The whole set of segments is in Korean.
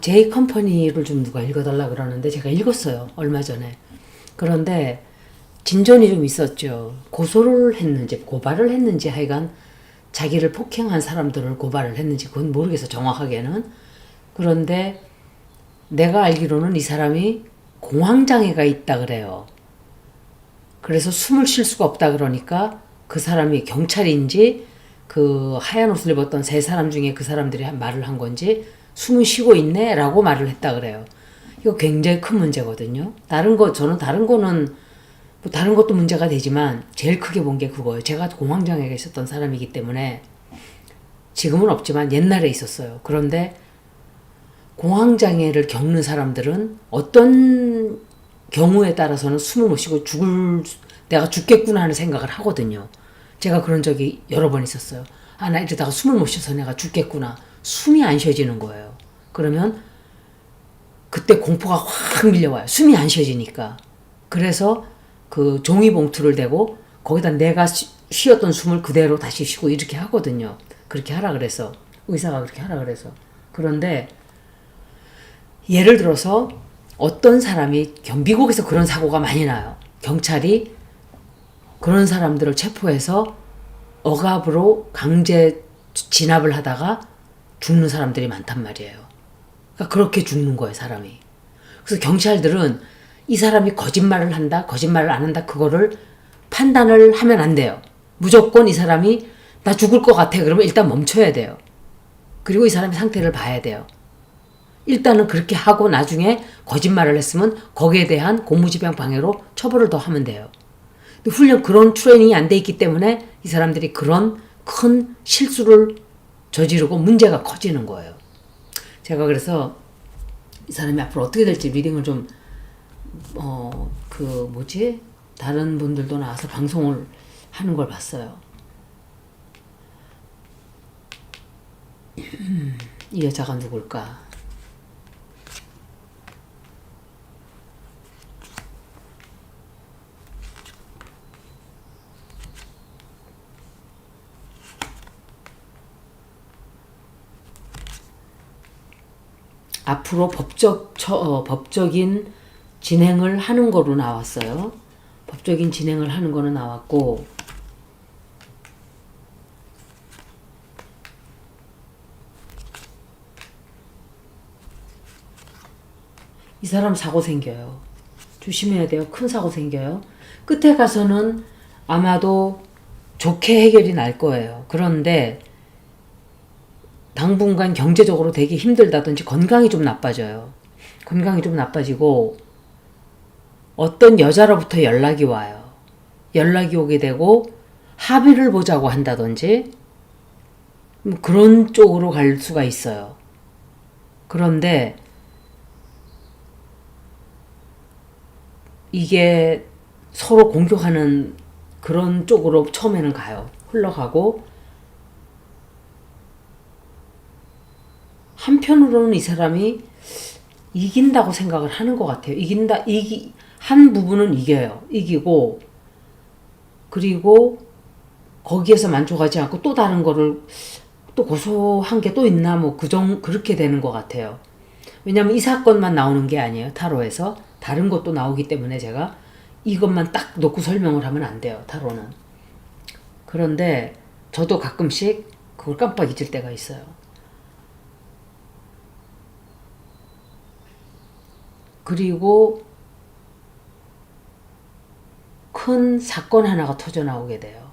제이 컴퍼니를 좀 누가 읽어달라 그러는데 제가 읽었어요. 얼마 전에. 그런데 진전이 좀 있었죠. 고소를 했는지 고발을 했는지 하여간 자기를 폭행한 사람들을 고발을 했는지 그건 모르겠어 정확하게는. 그런데 내가 알기로는 이 사람이 공황장애가 있다 그래요. 그래서 숨을 쉴 수가 없다 그러니까 그 사람이 경찰인지 그 하얀 옷을 입었던 세 사람 중에 그 사람들이 말을 한 건지 숨을 쉬고 있네 라고 말을 했다 그래요. 이거 굉장히 큰 문제거든요. 저는 다른 거는 뭐 다른 것도 문제가 되지만 제일 크게 본 게 그거예요. 제가 공황장애가 있었던 사람이기 때문에 지금은 없지만 옛날에 있었어요. 그런데 공황장애를 겪는 사람들은 어떤 경우에 따라서는 숨을 못 쉬고 내가 죽겠구나 하는 생각을 하거든요. 제가 그런 적이 여러 번 있었어요. 나 이러다가 숨을 못 쉬어서 내가 죽겠구나. 숨이 안 쉬어지는 거예요. 그러면 그때 공포가 확 밀려와요. 숨이 안 쉬어지니까. 그래서 그 종이봉투를 대고 거기다 내가 쉬었던 숨을 그대로 다시 쉬고 이렇게 하거든요. 그렇게 하라 그래서. 의사가 그렇게 하라 그래서. 그런데 예를 들어서 어떤 사람이 미국에서 그런 사고가 많이 나요. 경찰이 그런 사람들을 체포해서 억압으로 강제 진압을 하다가 죽는 사람들이 많단 말이에요. 그러니까 그렇게 죽는 거예요, 사람이. 그래서 경찰들은 이 사람이 거짓말을 한다, 거짓말을 안 한다, 그거를 판단을 하면 안 돼요. 무조건 이 사람이 나 죽을 것 같아. 그러면 일단 멈춰야 돼요. 그리고 이 사람의 상태를 봐야 돼요. 일단은 그렇게 하고 나중에 거짓말을 했으면 거기에 대한 공무집행 방해로 처벌을 더 하면 돼요. 근데 그런 트레이닝이 안 돼 있기 때문에 이 사람들이 그런 큰 실수를 저지르고 문제가 커지는 거예요. 제가 그래서 이 사람이 앞으로 어떻게 될지 리딩을 좀, 다른 분들도 나와서 방송을 하는 걸 봤어요. 이 여자가 누굴까? 앞으로 법적인 진행을 하는 거로 나왔어요. 법적인 진행을 하는 거는 나왔고, 이 사람 사고 생겨요. 조심해야 돼요. 큰 사고 생겨요. 끝에 가서는 아마도 좋게 해결이 날 거예요. 그런데 당분간 경제적으로 되게 힘들다든지 건강이 좀 나빠져요. 건강이 좀 나빠지고 어떤 여자로부터 연락이 와요. 연락이 오게 되고 합의를 보자고 한다든지 그런 쪽으로 갈 수가 있어요. 그런데 이게 서로 공격하는 그런 쪽으로 처음에는 가요. 흘러가고 한편으로는 이 사람이 이긴다고 생각을 하는 것 같아요. 한 부분은 이겨요. 이기고, 그리고 거기에서 만족하지 않고 또 다른 거를 또 고소한 게 또 있나, 그렇게 되는 것 같아요. 왜냐면 이 사건만 나오는 게 아니에요. 타로에서. 다른 것도 나오기 때문에 제가 이것만 딱 놓고 설명을 하면 안 돼요. 타로는. 그런데 저도 가끔씩 그걸 깜빡 잊을 때가 있어요. 그리고 큰 사건 하나가 터져 나오게 돼요.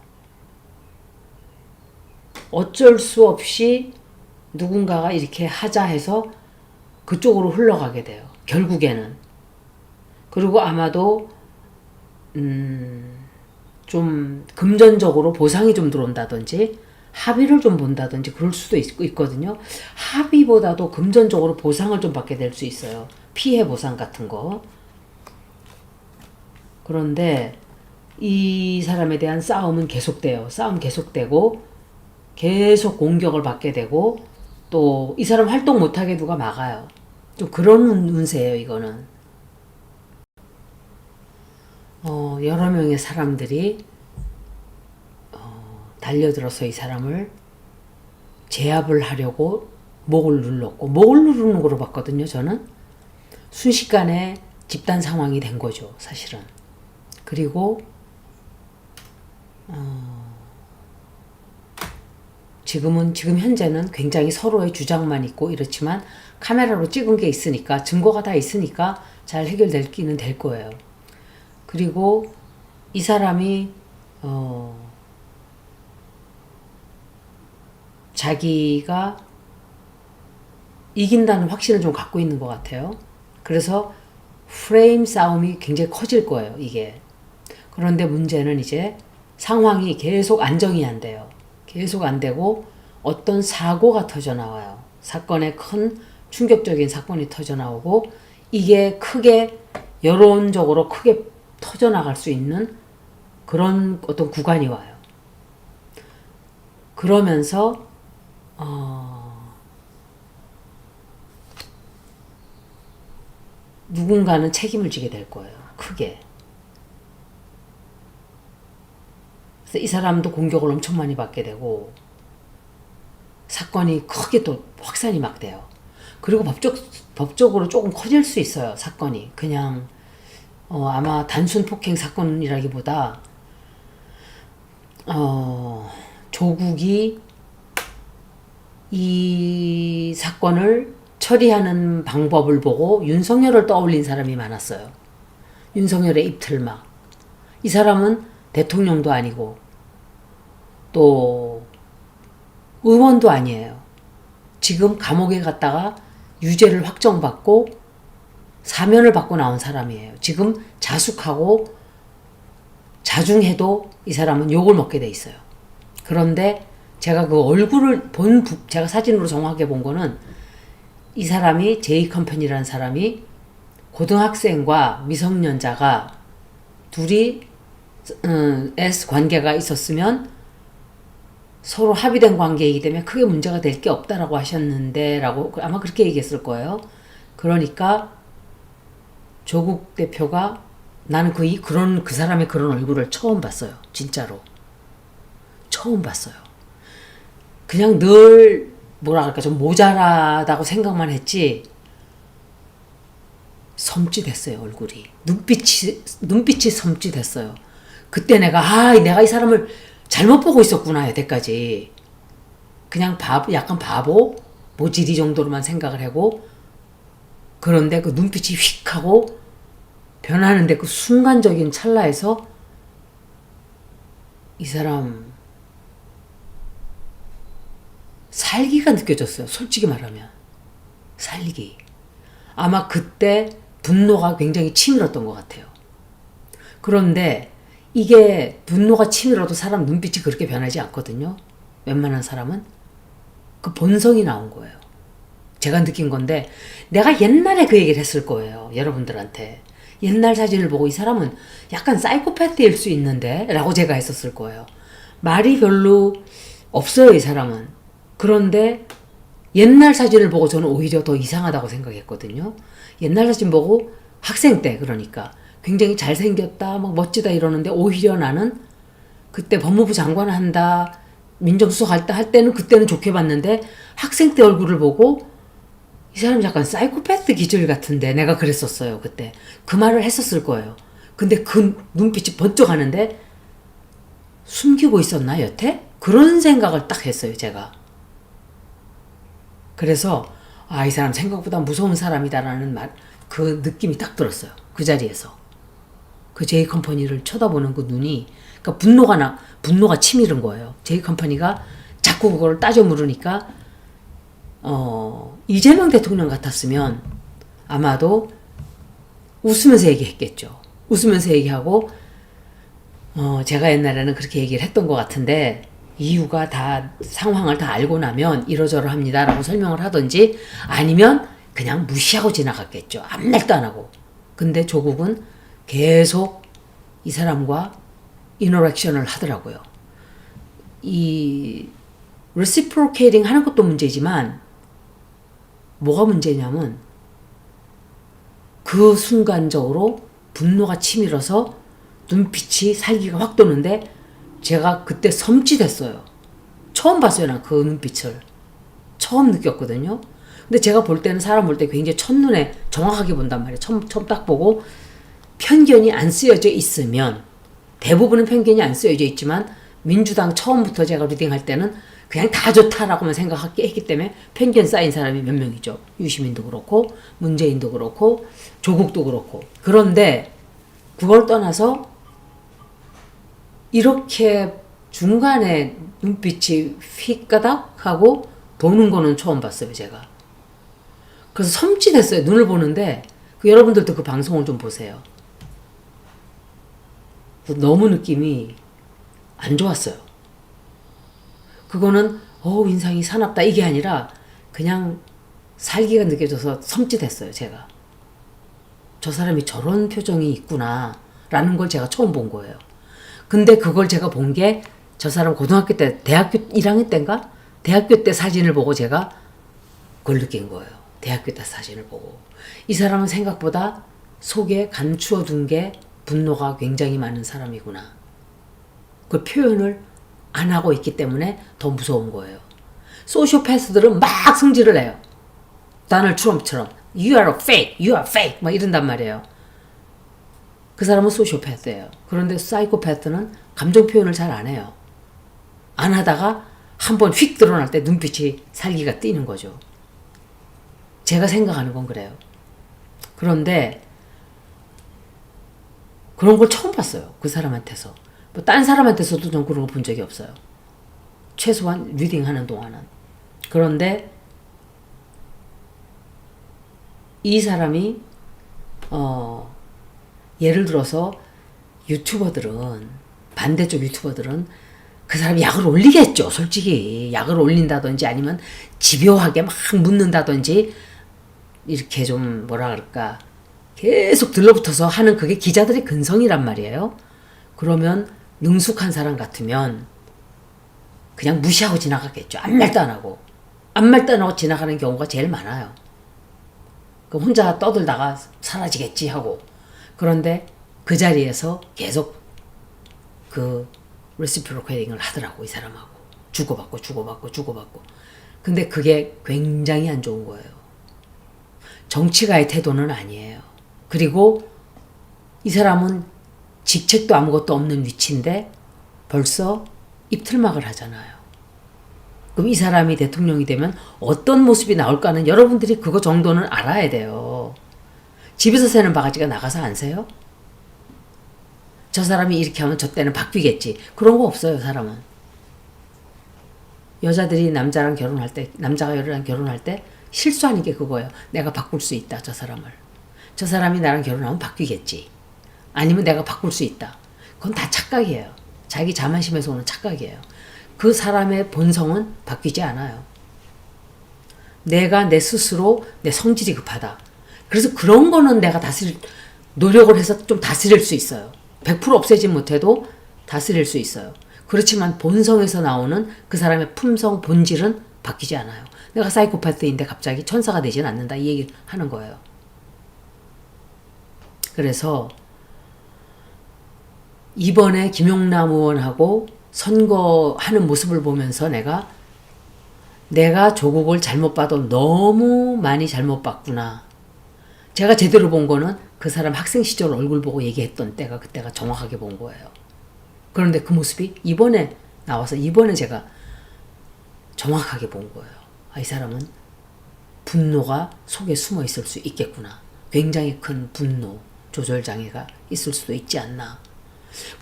어쩔 수 없이 누군가가 이렇게 하자 해서 그쪽으로 흘러가게 돼요. 결국에는. 그리고 아마도 좀 금전적으로 보상이 좀 들어온다든지 합의를 좀 본다든지 그럴 수도 있거든요. 합의보다도 금전적으로 보상을 좀 받게 될 수 있어요. 피해 보상 같은 거. 그런데 이 사람에 대한 싸움은 계속돼요. 싸움 계속되고 계속 공격을 받게 되고 또 이 사람 활동 못하게 누가 막아요. 좀 그런 운세예요, 이거는. 여러 명의 사람들이 달려들어서 이 사람을 제압을 하려고 목을 눌렀고, 목을 누르는 거로 봤거든요, 저는. 순식간에 집단 상황이 된 거죠, 사실은. 그리고 지금 현재는 굉장히 서로의 주장만 있고 이렇지만 카메라로 찍은 게 있으니까, 증거가 다 있으니까 잘 해결될기는 될 거예요. 그리고 이 사람이 자기가 이긴다는 확신을 좀 갖고 있는 것 같아요. 그래서 프레임 싸움이 굉장히 커질 거예요, 이게. 그런데 문제는 이제 상황이 계속 안정이 안 돼요. 계속 안 되고 어떤 사고가 터져 나와요. 사건에 큰 충격적인 사건이 터져 나오고, 이게 크게 여론적으로 크게 터져 나갈 수 있는 그런 어떤 구간이 와요. 그러면서 누군가는 책임을 지게 될 거예요. 크게. 그래서 이 사람도 공격을 엄청 많이 받게 되고 사건이 크게 또 확산이 막 돼요. 그리고 법적으로 조금 커질 수 있어요. 사건이. 그냥 아마 단순 폭행 사건이라기보다 조국이 이 사건을 처리하는 방법을 보고 윤석열을 떠올린 사람이 많았어요. 윤석열의 입틀막. 이 사람은 대통령도 아니고 또 의원도 아니에요. 지금 감옥에 갔다가 유죄를 확정받고 사면을 받고 나온 사람이에요. 지금 자숙하고 자중해도 이 사람은 욕을 먹게 돼 있어요. 그런데 제가 그 얼굴을 제가 사진으로 정확하게 본 거는 이 사람이 J컴퍼니라는 사람이 고등학생과 미성년자가 둘이 S 관계가 있었으면 서로 합의된 관계이기 때문에 크게 문제가 될 게 없다라고 하셨는데 라고 아마 그렇게 얘기했을 거예요. 그러니까 조국 대표가 나는 그 사람의 그런 얼굴을 처음 봤어요. 진짜로. 처음 봤어요. 그냥 늘 뭐라 할까 좀 모자라다고 생각만 했지 섬찟했어요. 얼굴이. 눈빛이 섬찟했어요. 그때 내가 이 사람을 잘못 보고 있었구나 여태까지. 그냥 약간 바보 모질이 정도로만 생각을 하고, 그런데 그 눈빛이 휙 하고 변하는데 그 순간적인 찰나에서 이 사람 살기가 느껴졌어요. 솔직히 말하면. 살기. 아마 그때 분노가 굉장히 치밀었던 것 같아요. 그런데 이게 분노가 치밀어도 사람 눈빛이 그렇게 변하지 않거든요. 웬만한 사람은. 그 본성이 나온 거예요. 제가 느낀 건데 내가 옛날에 그 얘기를 했을 거예요. 여러분들한테. 옛날 사진을 보고 이 사람은 약간 사이코패스일 수 있는데 라고 제가 했었을 거예요. 말이 별로 없어요, 이 사람은. 그런데 옛날 사진을 보고 저는 오히려 더 이상하다고 생각했거든요. 옛날 사진 보고 학생 때 그러니까 굉장히 잘생겼다, 막 멋지다 이러는데 오히려 나는 그때 법무부 장관 한다, 민정수석 할 때는 그때는 좋게 봤는데 학생 때 얼굴을 보고 이 사람 약간 사이코패스 기질 같은데 내가 그랬었어요. 그때. 그 말을 했었을 거예요. 근데 그 눈빛이 번쩍 하는데 숨기고 있었나 여태? 그런 생각을 딱 했어요, 제가. 그래서 이 사람 생각보다 무서운 사람이다라는 그 느낌이 딱 들었어요. 그 자리에서. 그 J컴퍼니를 쳐다보는 그 눈이, 그러니까 분노가 치밀은 거예요. J컴퍼니가 자꾸 그걸 따져 물으니까 이재명 대통령 같았으면 아마도 웃으면서 얘기했겠죠. 웃으면서 얘기하고 제가 옛날에는 그렇게 얘기를 했던 것 같은데 이유가 다 상황을 다 알고 나면 이러저러합니다 라고 설명을 하든지 아니면 그냥 무시하고 지나갔겠죠. 아무 말도 안 하고. 근데 조국은 계속 이 사람과 인터랙션을 하더라고요. 이 reciprocating 하는 것도 문제지만 뭐가 문제냐면 그 순간적으로 분노가 치밀어서 눈빛이 살기가 확 도는데 제가 그때 섬찟했어요. 처음 봤어요, 난 그 눈빛을. 처음 느꼈거든요. 근데 제가 볼 때는 사람 볼 때 굉장히 첫눈에 정확하게 본단 말이에요. 처음 딱 보고 편견이 안 쓰여져 있으면, 대부분은 편견이 안 쓰여져 있지만 민주당 처음부터 제가 리딩할 때는 그냥 다 좋다라고만 생각했기 때문에 편견 쌓인 사람이 몇 명이죠. 유시민도 그렇고 문재인도 그렇고 조국도 그렇고. 그런데 그걸 떠나서 이렇게 중간에 눈빛이 휙가닥 하고 도는 거는 처음 봤어요, 제가. 그래서 섬찟했어요. 눈을 보는데 여러분들도 그 방송을 좀 보세요. 너무 느낌이 안 좋았어요. 그거는 인상이 사납다 이게 아니라 그냥 살기가 느껴져서 섬찟했어요, 제가. 저 사람이 저런 표정이 있구나 라는 걸 제가 처음 본 거예요. 근데 그걸 제가 본 게 저 사람 고등학교 때, 대학교 1학년 때인가? 대학교 때 사진을 보고 제가 그걸 느낀 거예요. 대학교 때 사진을 보고. 이 사람은 생각보다 속에 감추어 둔 게 분노가 굉장히 많은 사람이구나. 그 표현을 안 하고 있기 때문에 더 무서운 거예요. 소시오패스들은 막 승질을 내요. 다널드 트럼프처럼 You are a fake, you are fake 막 이런단 말이에요. 그 사람은 소시오패스예요. 그런데 사이코패스는 감정 표현을 잘 안 해요. 안 하다가 한번 휙 드러날 때 눈빛이 살기가 띄는 거죠. 제가 생각하는 건 그래요. 그런데 그런 걸 처음 봤어요. 그 사람한테서. 뭐 딴 사람한테서도 전 그런 거 본 적이 없어요. 최소한 리딩하는 동안은. 그런데 이 사람이 예를 들어서 유튜버들은, 반대쪽 유튜버들은 그 사람이 약을 올리겠죠. 솔직히 약을 올린다든지 아니면 집요하게 막 묻는다든지 이렇게 좀 뭐라 그럴까 계속 들러붙어서 하는 그게 기자들의 근성이란 말이에요. 그러면 능숙한 사람 같으면 그냥 무시하고 지나가겠죠. 아무 말도 안 하고. 아무 말도 안 하고 지나가는 경우가 제일 많아요. 그 혼자 떠들다가 사라지겠지 하고. 그런데 그 자리에서 계속 그 레시프로케이팅을 하더라고, 이 사람하고. 주고받고. 근데 그게 굉장히 안 좋은 거예요. 정치가의 태도는 아니에요. 그리고 이 사람은 직책도 아무것도 없는 위치인데 벌써 입틀막을 하잖아요. 그럼 이 사람이 대통령이 되면 어떤 모습이 나올까는 여러분들이 그거 정도는 알아야 돼요. 집에서 새는 바가지가 나가서 안 새요? 저 사람이 이렇게 하면 저 때는 바뀌겠지. 그런 거 없어요, 사람은. 여자들이 남자랑 결혼할 때, 남자가 여자랑 결혼할 때 실수하는 게 그거예요. 내가 바꿀 수 있다, 저 사람을. 저 사람이 나랑 결혼하면 바뀌겠지. 아니면 내가 바꿀 수 있다. 그건 다 착각이에요. 자기 자만심에서 오는 착각이에요. 그 사람의 본성은 바뀌지 않아요. 내가 내 스스로 내 성질이 급하다. 그래서 그런 거는 내가 노력을 해서 좀 다스릴 수 있어요. 100% 없애지 못해도 다스릴 수 있어요. 그렇지만 본성에서 나오는 그 사람의 품성, 본질은 바뀌지 않아요. 내가 사이코패스인데 갑자기 천사가 되지는 않는다. 이 얘기를 하는 거예요. 그래서 이번에 김용남 의원하고 선거하는 모습을 보면서 내가 조국을 잘못 봐도 너무 많이 잘못 봤구나. 제가 제대로 본 거는 그 사람 학생 시절 얼굴 보고 얘기했던 그때가 정확하게 본 거예요. 그런데 그 모습이 이번에 나와서 이번에 제가 정확하게 본 거예요. 이 사람은 분노가 속에 숨어 있을 수 있겠구나. 굉장히 큰 분노 조절장애가 있을 수도 있지 않나.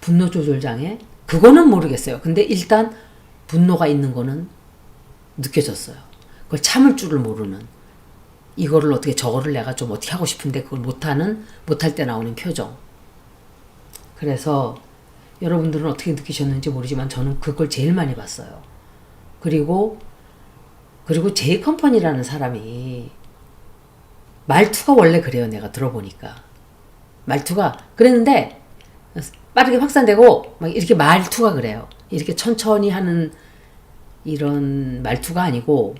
분노 조절장애? 그거는 모르겠어요. 근데 일단 분노가 있는 거는 느껴졌어요. 그걸 참을 줄을 모르는, 이거를 어떻게 저거를 내가 좀 어떻게 하고 싶은데 그걸 못할 때 나오는 표정. 그래서 여러분들은 어떻게 느끼셨는지 모르지만 저는 그걸 제일 많이 봤어요. 그리고 제이컴퍼니라는 사람이 말투가 원래 그래요. 내가 들어보니까 말투가 그랬는데 빠르게 확산되고 막 이렇게 말투가 그래요. 이렇게 천천히 하는 이런 말투가 아니고,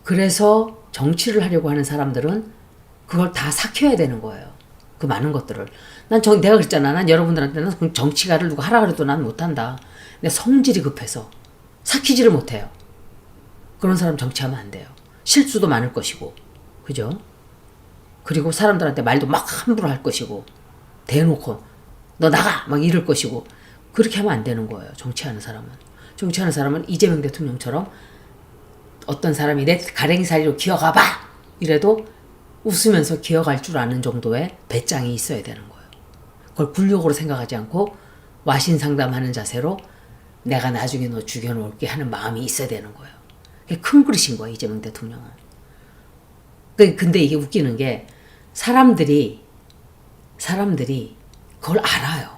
그래서 정치를 하려고 하는 사람들은 그걸 다 삭혀야 되는 거예요. 그 많은 것들을. 내가 그랬잖아. 난 여러분들한테는 정치가를 누가 하라 그래도 난 못한다. 내 성질이 급해서. 삭히지를 못해요. 그런 사람 정치하면 안 돼요. 실수도 많을 것이고, 그죠? 그리고 사람들한테 말도 막 함부로 할 것이고, 대놓고 너 나가 막 이럴 것이고, 그렇게 하면 안 되는 거예요. 정치하는 사람은. 정치하는 사람은 이재명 대통령처럼 어떤 사람이 내 가랭이살이로 기어가봐 이래도 웃으면서 기어갈 줄 아는 정도의 배짱이 있어야 되는 거예요. 그걸 굴욕으로 생각하지 않고 와신 상담하는 자세로 내가 나중에 너 죽여놓을게 하는 마음이 있어야 되는 거예요. 그게 큰 그릇인 거예요, 이재명 대통령은. 근데 이게 웃기는 게 사람들이 그걸 알아요.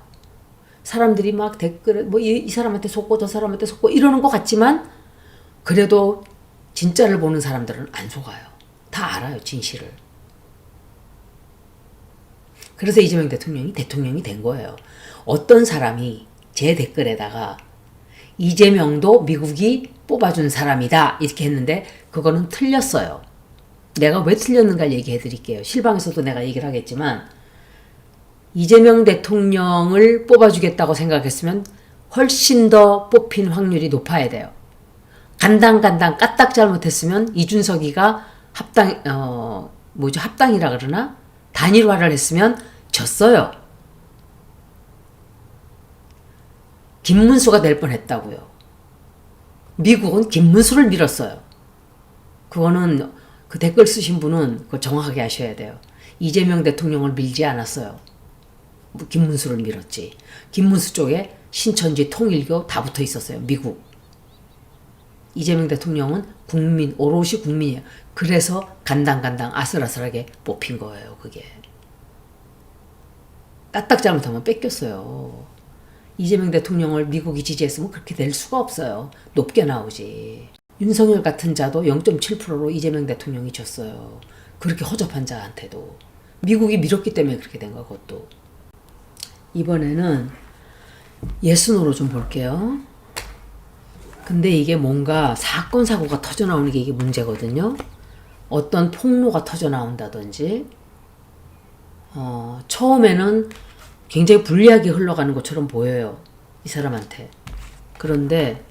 사람들이 막 댓글에 뭐 이 사람한테 속고 저 사람한테 속고 이러는 것 같지만 그래도 진짜를 보는 사람들은 안 속아요. 다 알아요, 진실을. 그래서 이재명 대통령이 된 거예요. 어떤 사람이 제 댓글에다가 이재명도 미국이 뽑아준 사람이다 이렇게 했는데 그거는 틀렸어요. 내가 왜 틀렸는가 얘기해 드릴게요. 실방에서도 내가 얘기를 하겠지만 이재명 대통령을 뽑아주겠다고 생각했으면 훨씬 더 뽑힌 확률이 높아야 돼요. 간당간당 까딱 잘못했으면 이준석이가 합당이라 그러나? 단일화를 했으면 졌어요. 김문수가 될 뻔했다고요. 미국은 김문수를 밀었어요. 그거는 그 댓글 쓰신 분은 그걸 정확하게 하셔야 돼요. 이재명 대통령을 밀지 않았어요. 김문수를 밀었지. 김문수 쪽에 신천지, 통일교 다 붙어 있었어요. 미국. 이재명 대통령은 오롯이 국민이에요. 그래서 간당간당 아슬아슬하게 뽑힌 거예요. 그게. 까딱 잘못하면 뺏겼어요. 이재명 대통령을 미국이 지지했으면 그렇게 될 수가 없어요. 높게 나오지. 윤석열 같은 자도 0.7%로 이재명 대통령이 졌어요. 그렇게 허접한 자한테도. 미국이 밀었기 때문에 그렇게 된 거야, 그것도. 이번에는 예순으로 좀 볼게요. 근데 이게 뭔가 사건, 사고가 터져나오는 게 이게 문제거든요. 어떤 폭로가 터져나온다든지, 처음에는 굉장히 불리하게 흘러가는 것처럼 보여요. 이 사람한테. 그런데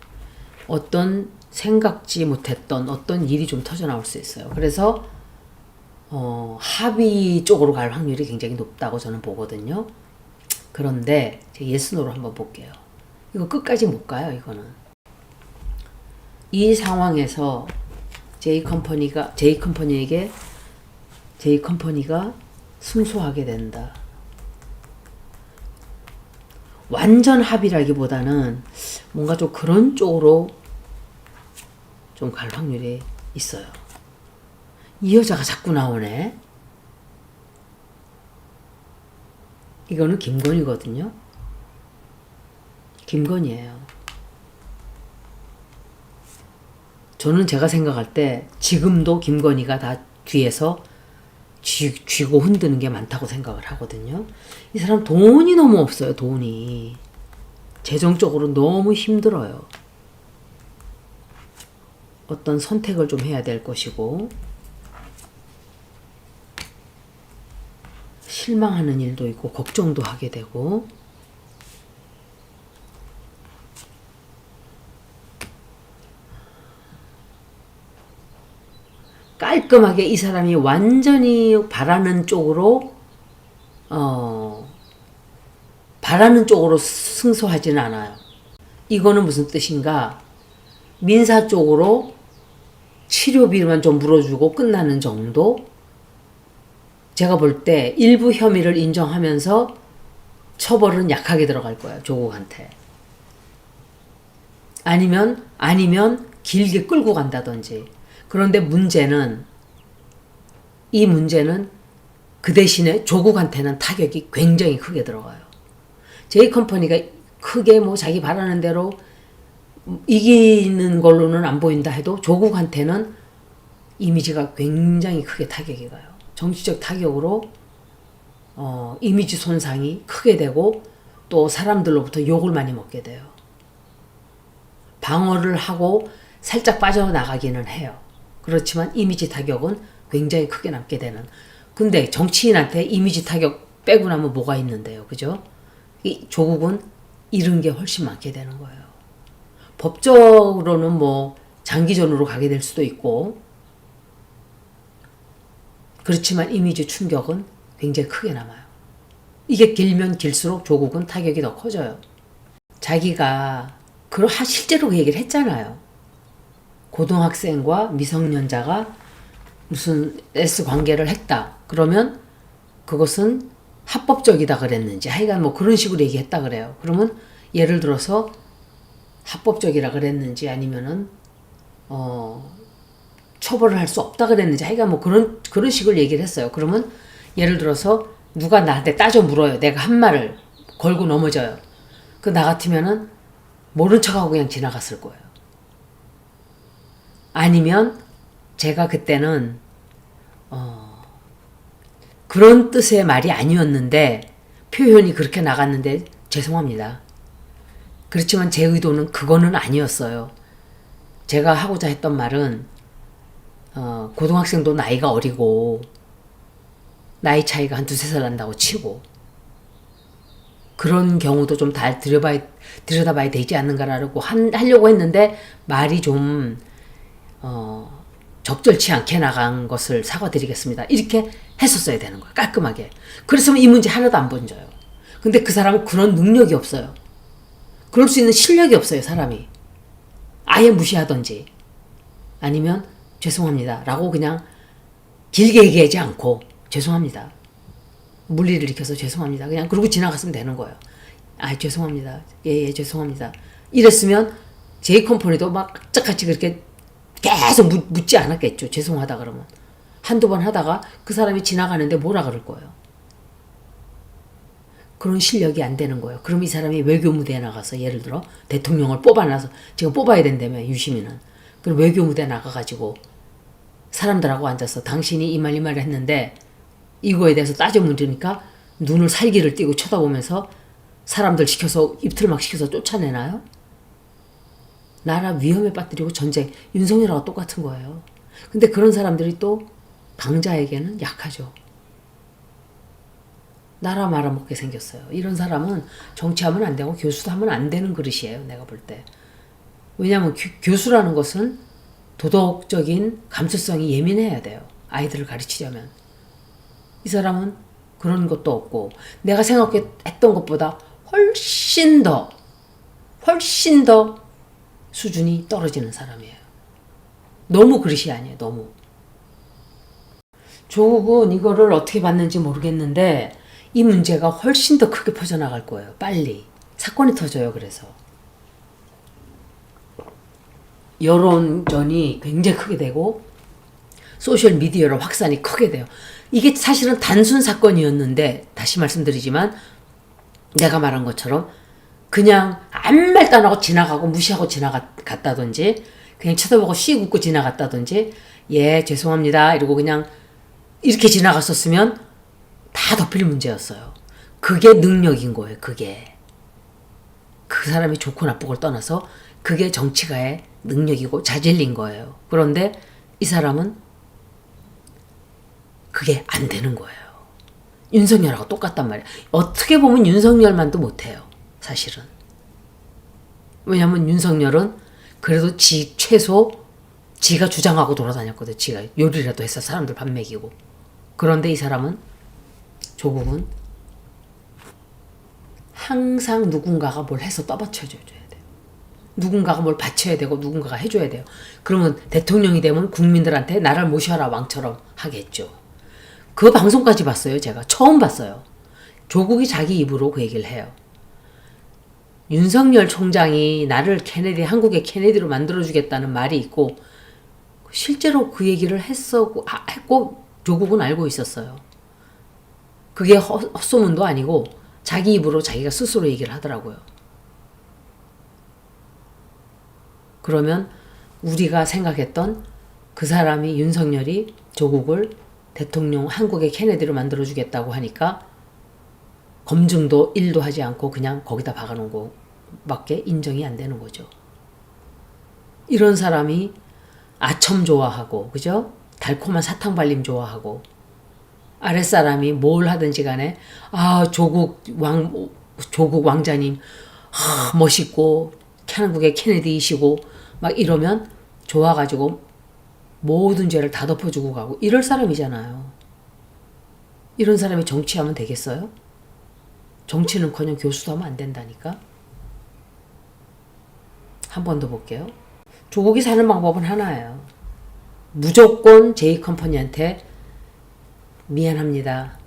어떤 생각지 못했던 어떤 일이 좀 터져나올 수 있어요. 그래서 합의 쪽으로 갈 확률이 굉장히 높다고 저는 보거든요. 그런데 제가 예스노로 한번 볼게요. 이거 끝까지 못 가요, 이거는. 이 상황에서 J컴퍼니가 승소하게 된다. 완전 합의라기보다는 뭔가 좀 그런 쪽으로 좀 갈 확률이 있어요. 이 여자가 자꾸 나오네. 이거는 김건희거든요. 김건희예요. 저는 제가 생각할 때 지금도 김건희가 다 뒤에서 쥐고 흔드는 게 많다고 생각을 하거든요. 이 사람 돈이 너무 없어요. 돈이. 재정적으로 너무 힘들어요. 어떤 선택을 좀 해야 될 것이고 실망하는 일도 있고 걱정도 하게 되고 깔끔하게 이 사람이 완전히 바라는 쪽으로 승소하지는 않아요. 이거는 무슨 뜻인가? 민사 쪽으로 치료비만 좀 물어주고 끝나는 정도? 제가 볼 때 일부 혐의를 인정하면서 처벌은 약하게 들어갈 거예요. 조국한테. 아니면 길게 끌고 간다든지. 그런데 이 문제는 그 대신에 조국한테는 타격이 굉장히 크게 들어가요. J컴퍼니가 크게 자기 바라는 대로 이기는 걸로는 안 보인다 해도 조국한테는 이미지가 굉장히 크게 타격이 가요. 정치적 타격으로 이미지 손상이 크게 되고 또 사람들로부터 욕을 많이 먹게 돼요. 방어를 하고 살짝 빠져나가기는 해요. 그렇지만 이미지 타격은 굉장히 크게 남게 되는. 근데 정치인한테 이미지 타격 빼고 나면 뭐가 있는데요. 그죠? 이 조국은 잃은 게 훨씬 많게 되는 거예요. 법적으로는 뭐 장기전으로 가게 될 수도 있고, 그렇지만 이미지 충격은 굉장히 크게 남아요. 이게 길면 길수록 조국은 타격이 더 커져요. 자기가 실제로 그 얘기를 했잖아요. 고등학생과 미성년자가 무슨 S 관계를 했다. 그러면 그것은 합법적이다 그랬는지 하여간 뭐 그런 식으로 얘기했다 그래요. 그러면 예를 들어서 합법적이라 그랬는지 아니면은 처벌을 할 수 없다 그랬는지 하여간 뭐 그런 식으로 얘기를 했어요. 그러면 예를 들어서 누가 나한테 따져 물어요. 내가 한 말을 걸고 넘어져요. 나 같으면은 모른 척하고 그냥 지나갔을 거예요. 아니면 제가 그때는 그런 뜻의 말이 아니었는데 표현이 그렇게 나갔는데 죄송합니다. 그렇지만 제 의도는 그거는 아니었어요. 제가 하고자 했던 말은 고등학생도 나이가 어리고 나이 차이가 한 두세 살 난다고 치고 그런 경우도 좀 다 들여다봐야 되지 않는가라고 하려고 했는데 말이 좀 적절치 않게 나간 것을 사과드리겠습니다. 이렇게 했었어야 되는 거예요. 깔끔하게. 그랬으면 이 문제 하나도 안 번져요. 근데 그 사람은 그런 능력이 없어요. 그럴 수 있는 실력이 없어요. 사람이. 아예 무시하던지 아니면 죄송합니다 라고 그냥 길게 얘기하지 않고 죄송합니다. 물리를 일으켜서 죄송합니다. 그냥 그러고 지나갔으면 되는 거예요. 죄송합니다. 예, 죄송합니다. 이랬으면 J컴퍼니도 막 짝같이 그렇게 계속 묻지 않았겠죠. 죄송하다 그러면. 한두 번 하다가 그 사람이 지나가는데 뭐라 그럴 거예요. 그런 실력이 안 되는 거예요. 그럼 이 사람이 외교무대에 나가서 예를 들어 대통령을 뽑아놔서 지금 뽑아야 된다며 유시민은. 그럼 외교무대에 나가가지고 사람들하고 앉아서 당신이 이 말을 했는데 이거에 대해서 따져 물으니까 눈을 살기를 띄고 쳐다보면서 사람들 시켜서 입틀막 시켜서 쫓아내나요? 나라 위험에 빠뜨리고 전쟁. 윤석열하고 똑같은 거예요. 근데 그런 사람들이 또 강자에게는 약하죠. 나라 말아먹게 생겼어요. 이런 사람은 정치하면 안 되고 교수도 하면 안 되는 그릇이에요. 내가 볼 때. 왜냐하면 교수라는 것은 도덕적인 감수성이 예민해야 돼요. 아이들을 가르치려면. 이 사람은 그런 것도 없고 내가 생각했던 것보다 훨씬 더 수준이 떨어지는 사람이에요. 너무 그릇이 아니에요. 너무. 조국은 이거를 어떻게 봤는지 모르겠는데 이 문제가 훨씬 더 크게 퍼져나갈 거예요. 빨리. 사건이 터져요. 그래서. 여론전이 굉장히 크게 되고 소셜미디어로 확산이 크게 돼요. 이게 사실은 단순 사건이었는데 다시 말씀드리지만 내가 말한 것처럼 그냥 아무 말도 안 하고 지나가고 무시하고 지나갔다든지 그냥 쳐다보고 씩 웃고 지나갔다든지 예 죄송합니다 이러고 그냥 이렇게 지나갔었으면 다 덮일 문제였어요. 그게 능력인 거예요. 그게. 그 사람이 좋고 나쁘고를 떠나서 그게 정치가의 능력이고 자질인 거예요. 그런데 이 사람은 그게 안 되는 거예요. 윤석열하고 똑같단 말이에요. 어떻게 보면 윤석열만도 못해요. 사실은. 왜냐면 윤석열은 그래도 최소 지가 주장하고 돌아다녔거든. 지가 요리라도 해서 사람들 밥 먹이고. 그런데 이 사람은 조국은 항상 누군가가 뭘 해서 떠받쳐줘야 돼요. 누군가가 뭘 바쳐야 되고 누군가가 해줘야 돼요. 그러면 대통령이 되면 국민들한테 나를 모셔라 왕처럼 하겠죠. 그 방송까지 봤어요. 제가 처음 봤어요. 조국이 자기 입으로 그 얘기를 해요. 윤석열 총장이 나를 한국의 케네디로 만들어주겠다는 말이 있고 실제로 그 얘기를 했고 조국은 알고 있었어요. 그게 헛소문도 아니고 자기 입으로 자기가 스스로 얘기를 하더라고요. 그러면 우리가 생각했던 그 사람이 윤석열이 조국을 대통령 한국의 케네디로 만들어주겠다고 하니까 검증도 1도 하지 않고 그냥 거기다 박아놓은 거밖에 인정이 안 되는 거죠. 이런 사람이 아첨 좋아하고 그죠? 달콤한 사탕 발림 좋아하고 아랫사람이 뭘 하든지 간에 조국 왕자님 멋있고 한국의 케네디이시고 막 이러면 좋아가지고 모든 죄를 다 덮어주고 가고 이럴 사람이잖아요. 이런 사람이 정치하면 되겠어요? 정치는커녕 교수도 하면 안 된다니까. 한 번 더 볼게요. 조국이 사는 방법은 하나예요. 무조건 J컴퍼니한테 미안합니다.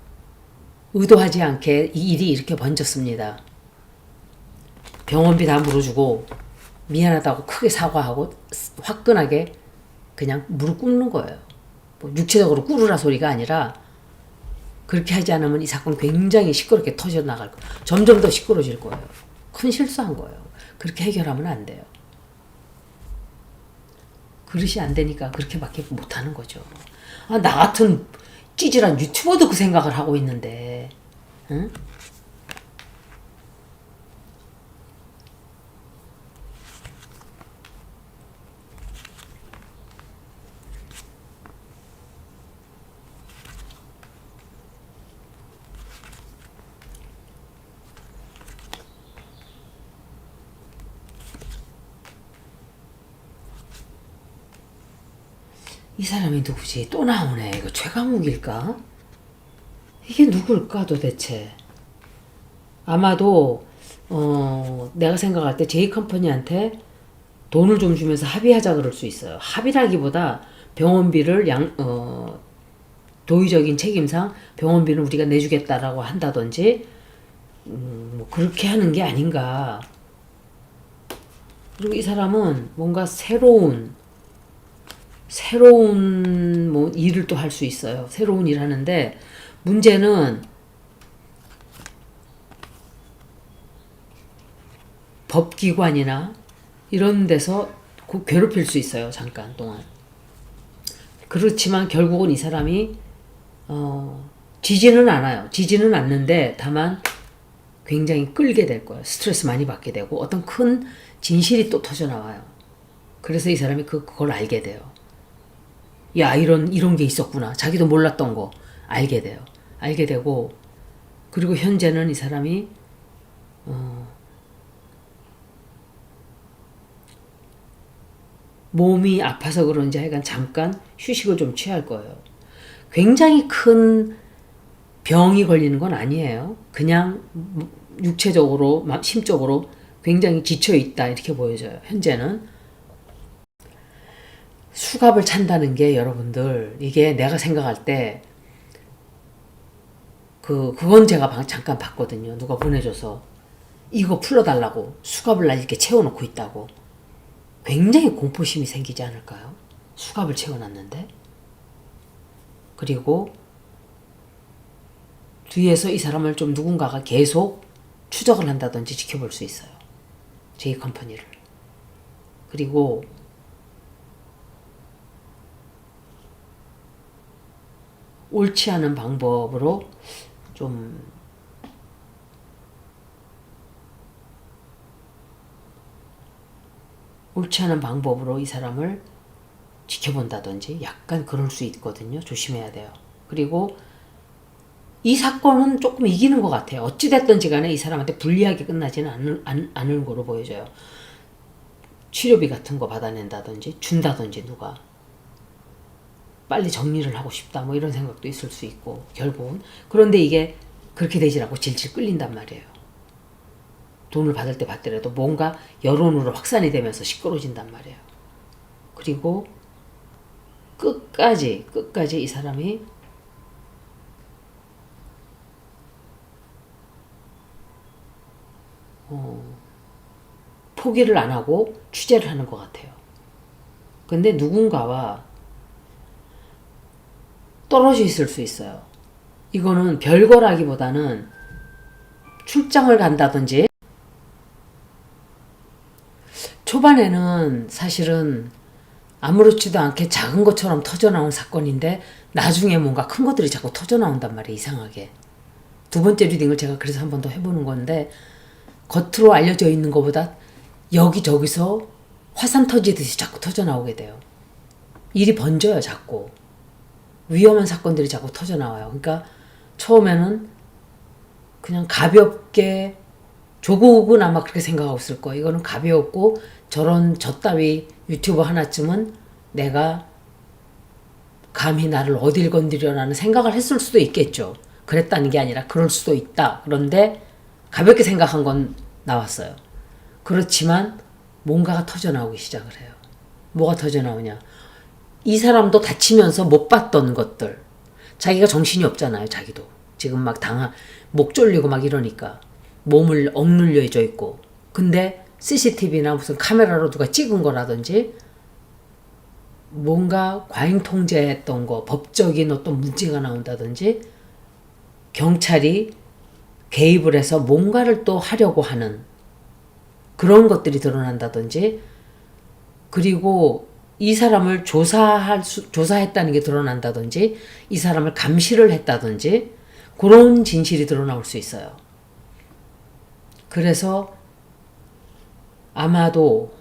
의도하지 않게 이 일이 이렇게 번졌습니다. 병원비 다 물어주고 미안하다고 크게 사과하고 화끈하게 그냥 무릎 꿇는 거예요. 뭐 육체적으로 꿇으라 소리가 아니라 그렇게 하지 않으면 이 사건 굉장히 시끄럽게 터져나갈 거예요. 점점 더 시끄러워질 거예요. 큰 실수한 거예요. 그렇게 해결하면 안 돼요. 그릇이 안 되니까 그렇게밖에 못하는 거죠. 아, 나 같은 찌질한 유튜버도 그 생각을 하고 있는데, 응? 이 사람이 누구지? 또 나오네. 이거 최강욱일까? 이게 누굴까 도대체? 아마도 내가 생각할 때 J컴퍼니한테 돈을 좀 주면서 합의하자 그럴 수 있어요. 합의라기보다 병원비를 도의적인 책임상 병원비는 우리가 내주겠다라고 한다든지 뭐 그렇게 하는 게 아닌가. 그리고 이 사람은 뭔가 새로운 뭐 일을 또 할 수 있어요. 새로운 일 하는데 문제는 법기관이나 이런 데서 괴롭힐 수 있어요. 잠깐 동안. 그렇지만 결국은 이 사람이 지지는 않아요. 지지는 않는데 다만 굉장히 끌게 될 거예요. 스트레스 많이 받게 되고 어떤 큰 진실이 또 터져나와요. 그래서 이 사람이 그걸 알게 돼요. 야, 이런 게 있었구나. 자기도 몰랐던 거 알게 돼요. 알게 되고 그리고 현재는 이 사람이 몸이 아파서 그런지 하여간 잠깐 휴식을 좀 취할 거예요. 굉장히 큰 병이 걸리는 건 아니에요. 그냥 육체적으로, 심적으로 굉장히 지쳐있다 이렇게 보여져요. 현재는. 수갑을 찬다는 게 여러분들 이게 내가 생각할 때 그건 제가 잠깐 봤거든요. 누가 보내줘서 이거 풀러달라고 수갑을 나 이렇게 채워놓고 있다고. 굉장히 공포심이 생기지 않을까요? 수갑을 채워놨는데. 그리고 뒤에서 이 사람을 좀 누군가가 계속 추적을 한다든지 지켜볼 수 있어요. J컴퍼니를. 그리고 옳지 않은 방법으로 좀 옳지 않은 방법으로 이 사람을 지켜본다든지 약간 그럴 수 있거든요. 조심해야 돼요. 그리고 이 사건은 조금 이기는 것 같아요. 어찌됐든지 간에 이 사람한테 불리하게 끝나지는 않을 거로 보여져요. 치료비 같은 거 받아낸다든지 준다든지 누가 빨리 정리를 하고 싶다 뭐 이런 생각도 있을 수 있고 결국은. 그런데 이게 그렇게 되지 않고 질질 끌린단 말이에요. 돈을 받을 때 받더라도 뭔가 여론으로 확산이 되면서 시끄러워진단 말이에요. 그리고 끝까지 이 사람이 포기를 안 하고 취재를 하는 것 같아요. 근데 누군가와 떨어져 있을 수 있어요. 이거는 별거라기보다는 출장을 간다든지 초반에는 사실은 아무렇지도 않게 작은 것처럼 터져나온 사건인데 나중에 뭔가 큰 것들이 자꾸 터져나온단 말이에요. 이상하게. 두 번째 리딩을 제가 그래서 한 번 더 해보는 건데 겉으로 알려져 있는 것보다 여기저기서 화산 터지듯이 자꾸 터져나오게 돼요. 일이 번져요. 자꾸. 위험한 사건들이 자꾸 터져나와요. 그러니까 처음에는 그냥 가볍게 조국은 아마 그렇게 생각하고 있을 거예요. 이거는 가벼웠고 저런 저 따위 유튜버 하나쯤은 내가 감히 나를 어딜 건드려라는 생각을 했을 수도 있겠죠. 그랬다는 게 아니라 그럴 수도 있다. 그런데 가볍게 생각한 건 나왔어요. 그렇지만 뭔가가 터져나오기 시작을 해요. 뭐가 터져나오냐. 이 사람도 다치면서 못 봤던 것들. 자기가 정신이 없잖아요. 자기도. 지금 막 목 졸리고 막 이러니까. 몸을 억눌려져 있고. 근데 CCTV나 무슨 카메라로 누가 찍은 거라든지 뭔가 과잉 통제했던 거, 법적인 어떤 문제가 나온다든지 경찰이 개입을 해서 뭔가를 또 하려고 하는 그런 것들이 드러난다든지 그리고 이 사람을 조사했다는 게 드러난다든지 이 사람을 감시를 했다든지 그런 진실이 드러나올 수 있어요. 그래서 아마도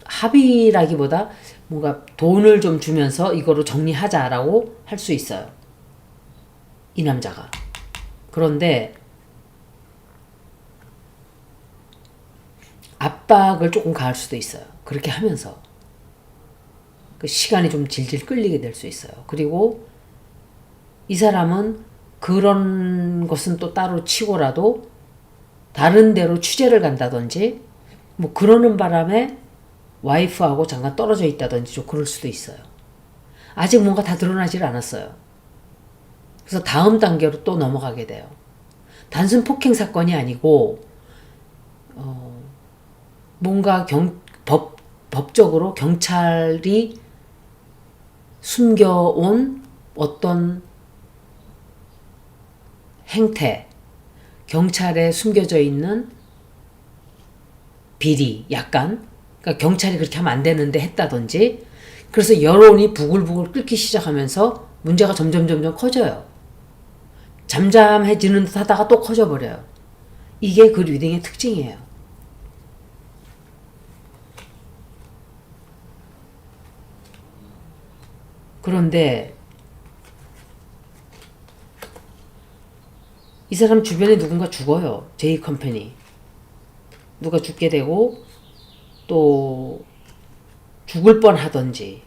합의라기보다 뭔가 돈을 좀 주면서 이거로 정리하자라고 할 수 있어요. 이 남자가. 그런데 압박을 조금 가할 수도 있어요. 그렇게 하면서. 그 시간이 좀 질질 끌리게 될 수 있어요. 그리고 이 사람은 그런 것은 또 따로 치고라도 다른 데로 취재를 간다든지 뭐 그러는 바람에 와이프하고 잠깐 떨어져 있다든지 좀 그럴 수도 있어요. 아직 뭔가 다 드러나질 않았어요. 그래서 다음 단계로 또 넘어가게 돼요. 단순 폭행 사건이 아니고 뭔가 법적으로 경찰이 숨겨온 어떤 행태, 경찰에 숨겨져 있는 비리, 약간 그러니까 경찰이 그렇게 하면 안 되는데 했다든지 그래서 여론이 부글부글 끓기 시작하면서 문제가 점점 커져요. 잠잠해지는 듯 하다가 또 커져버려요. 이게 그 리딩의 특징이에요. 그런데 이 사람 주변에 누군가 죽어요. 제이 컴퍼니. 누가 죽게 되고 또 죽을 뻔하던지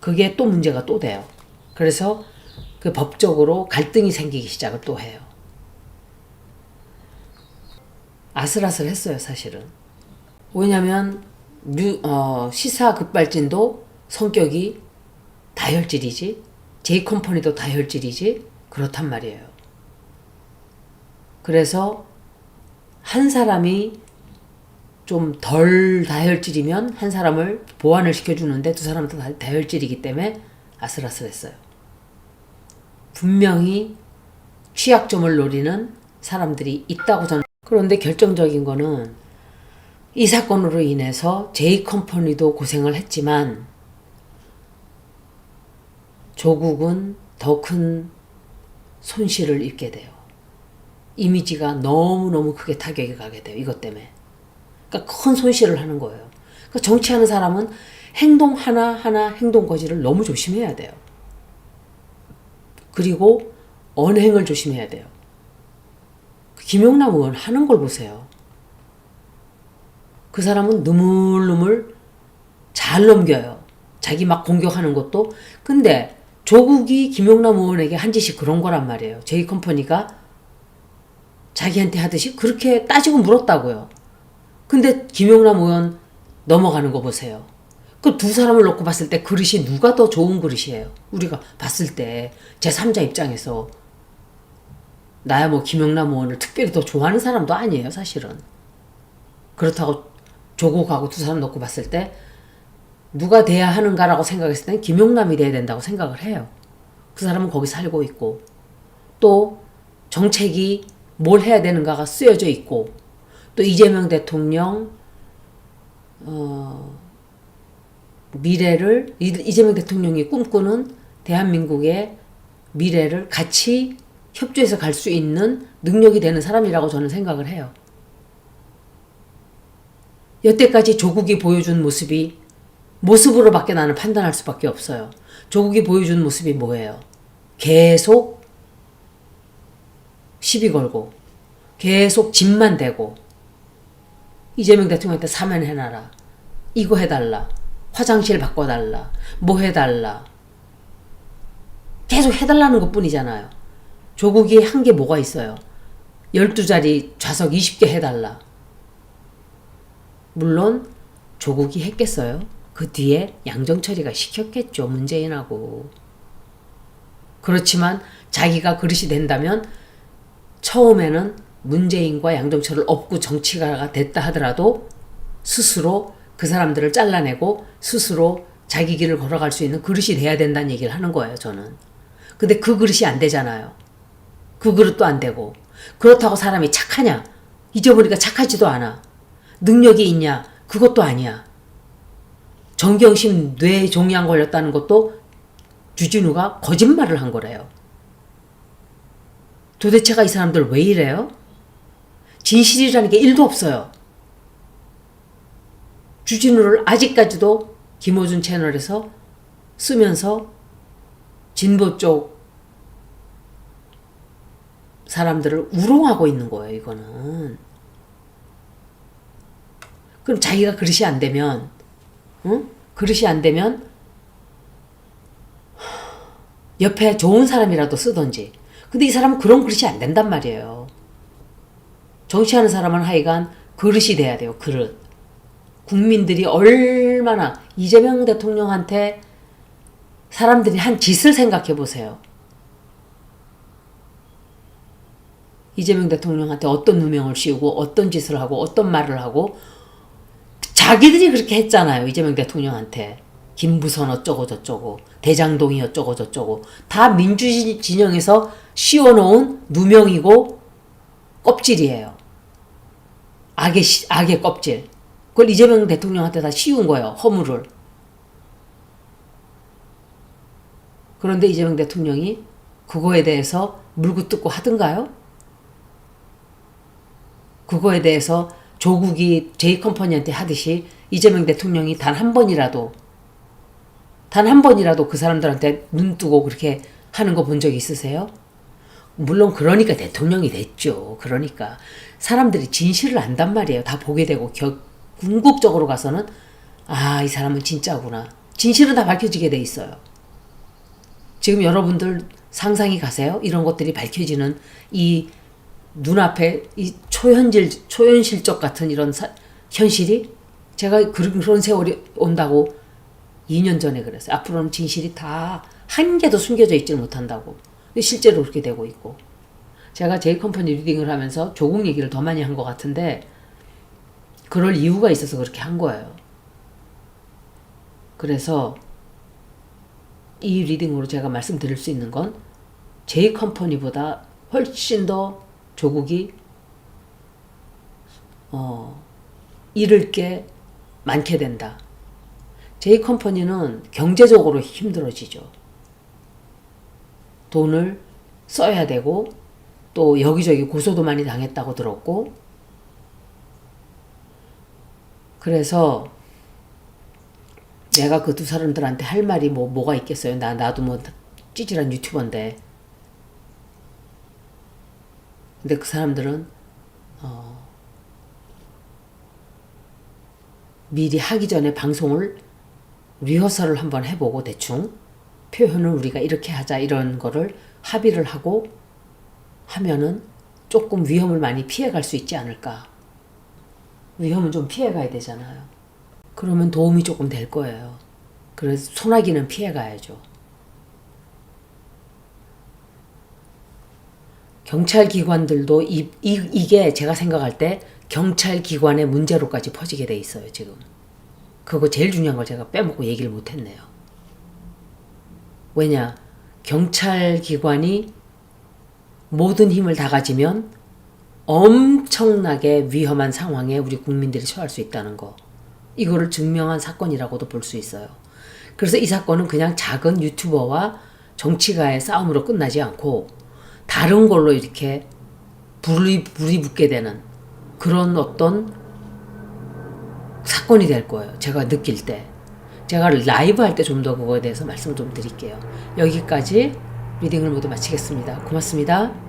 그게 또 문제가 또 돼요. 그래서 그 법적으로 갈등이 생기기 시작을 또 해요. 아슬아슬했어요, 사실은. 왜냐면 시사 급발진도 성격이 다혈질이지 제이 컴퍼니도 다혈질이지 그렇단 말이에요. 그래서 한 사람이 좀 덜 다혈질이면 한 사람을 보완을 시켜주는데 두 사람은 다 다혈질이기 때문에 아슬아슬했어요. 분명히 취약점을 노리는 사람들이 있다고 저는. 그런데 결정적인 거는 이 사건으로 인해서 제이 컴퍼니도 고생을 했지만 조국은 더 큰 손실을 입게 돼요. 이미지가 너무너무 크게 타격이 가게 돼요. 이것 때문에. 그러니까 큰 손실을 하는 거예요. 그러니까 정치하는 사람은 행동 하나하나 행동 거지를 너무 조심해야 돼요. 그리고 언행을 조심해야 돼요. 김용남 의원 하는 걸 보세요. 그 사람은 느물느물 잘 넘겨요. 자기 막 공격하는 것도. 근데 조국이 김용남 의원에게 한 짓이 그런 거란 말이에요. 제이 컴퍼니가 자기한테 하듯이 그렇게 따지고 물었다고요. 근데 김용남 의원 넘어가는 거 보세요. 그 두 사람을 놓고 봤을 때 그릇이 누가 더 좋은 그릇이에요? 우리가 봤을 때 제3자 입장에서 나야 뭐 김용남 의원을 특별히 더 좋아하는 사람도 아니에요, 사실은. 그렇다고 조국하고 두 사람 놓고 봤을 때 누가 돼야 하는가라고 생각했을 때는 김용남이 돼야 된다고 생각을 해요. 그 사람은 거기 살고 있고 또 정책이 뭘 해야 되는가가 쓰여져 있고 또 이재명 대통령 미래를 이재명 대통령이 꿈꾸는 대한민국의 미래를 같이 협조해서 갈 수 있는 능력이 되는 사람이라고 저는 생각을 해요. 여태까지 조국이 보여준 모습으로밖에 나는 판단할 수밖에 없어요. 조국이 보여준 모습이 뭐예요? 계속 시비 걸고 계속 집만 대고 이재명 대통령한테 사면해놔라. 이거 해달라. 화장실 바꿔달라. 뭐 해달라. 계속 해달라는 것 뿐이잖아요. 조국이 한 게 뭐가 있어요. 12자리 좌석 20개 해달라. 물론 조국이 했겠어요. 그 뒤에 양정철이가 시켰겠죠. 문재인하고. 그렇지만 자기가 그릇이 된다면 처음에는 문재인과 양정철을 업고 정치가가 됐다 하더라도 스스로 그 사람들을 잘라내고 스스로 자기 길을 걸어갈 수 있는 그릇이 돼야 된다는 얘기를 하는 거예요. 저는. 근데 그 그릇이 안 되잖아요. 그 그릇도 안 되고. 그렇다고 사람이 착하냐? 잊어보니까 착하지도 않아. 능력이 있냐? 그것도 아니야. 정경심 뇌 종양 걸렸다는 것도 주진우가 거짓말을 한 거래요. 도대체가 이 사람들 왜 이래요? 진실이라는 게 1도 없어요. 주진우를 아직까지도 김어준 채널에서 쓰면서 진보 쪽 사람들을 우롱하고 있는 거예요. 이거는. 그럼 자기가 그릇이 안 되면 그릇이 안 되면 옆에 좋은 사람이라도 쓰던지. 근데 이 사람은 그런 그릇이 안 된단 말이에요. 정치하는 사람은 하여간 그릇이 돼야 돼요. 그릇. 국민들이 얼마나 이재명 대통령한테 사람들이 한 짓을 생각해 보세요. 이재명 대통령한테 어떤 누명을 씌우고 어떤 짓을 하고 어떤 말을 하고 자기들이 그렇게 했잖아요. 이재명 대통령한테. 김부선 어쩌고 저쩌고 대장동이 어쩌고 저쩌고 다 민주진영에서 씌워놓은 누명이고 껍질이에요. 악의 껍질. 그걸 이재명 대통령한테 다 씌운 거예요. 허물을. 그런데 이재명 대통령이 그거에 대해서 물고 뜯고 하던가요? 그거에 대해서 조국이 J컴퍼니한테 하듯이 이재명 대통령이 단 한 번이라도 그 사람들한테 눈 뜨고 그렇게 하는 거 본 적 있으세요? 물론 그러니까 대통령이 됐죠. 그러니까 사람들이 진실을 안단 말이에요. 다 보게 되고 궁극적으로 가서는 아, 이 사람은 진짜구나. 진실은 다 밝혀지게 돼 있어요. 지금 여러분들 상상이 가세요? 이런 것들이 밝혀지는 이 눈앞에 이 초현실적 같은 이런 현실이 제가 그런 세월이 온다고 2년 전에 그랬어요. 앞으로는 진실이 다 한 개도 숨겨져 있지를 못한다고. 근데 실제로 그렇게 되고 있고. 제가 J컴퍼니 리딩을 하면서 조국 얘기를 더 많이 한 것 같은데 그럴 이유가 있어서 그렇게 한 거예요. 그래서 이 리딩으로 제가 말씀드릴 수 있는 건 J컴퍼니보다 훨씬 더 조국이 잃을 게 많게 된다. J컴퍼니는 경제적으로 힘들어지죠. 돈을 써야 되고 또 여기저기 고소도 많이 당했다고 들었고 그래서 내가 그 두 사람들한테 할 말이 뭐가 있겠어요. 나도 뭐 찌질한 유튜버인데. 근데 그 사람들은 미리 하기 전에 방송을 리허설을 한번 해보고 대충 표현을 우리가 이렇게 하자 이런 거를 합의를 하고 하면은 조금 위험을 많이 피해갈 수 있지 않을까. 위험은 좀 피해가야 되잖아요. 그러면 도움이 조금 될 거예요. 그래서 소나기는 피해가야죠. 경찰 기관들도 이게 제가 생각할 때 경찰 기관의 문제로까지 퍼지게 돼 있어요. 지금. 그거 제일 중요한 걸 제가 빼먹고 얘기를 못했네요. 왜냐? 경찰 기관이 모든 힘을 다 가지면 엄청나게 위험한 상황에 우리 국민들이 처할 수 있다는 거. 이거를 증명한 사건이라고도 볼 수 있어요. 그래서 이 사건은 그냥 작은 유튜버와 정치가의 싸움으로 끝나지 않고 다른 걸로 이렇게 불이 붙게 되는 그런 어떤 사건이 될 거예요. 제가 느낄 때. 제가 라이브 할 때 좀 더 그거에 대해서 말씀 좀 드릴게요. 여기까지 리딩을 모두 마치겠습니다. 고맙습니다.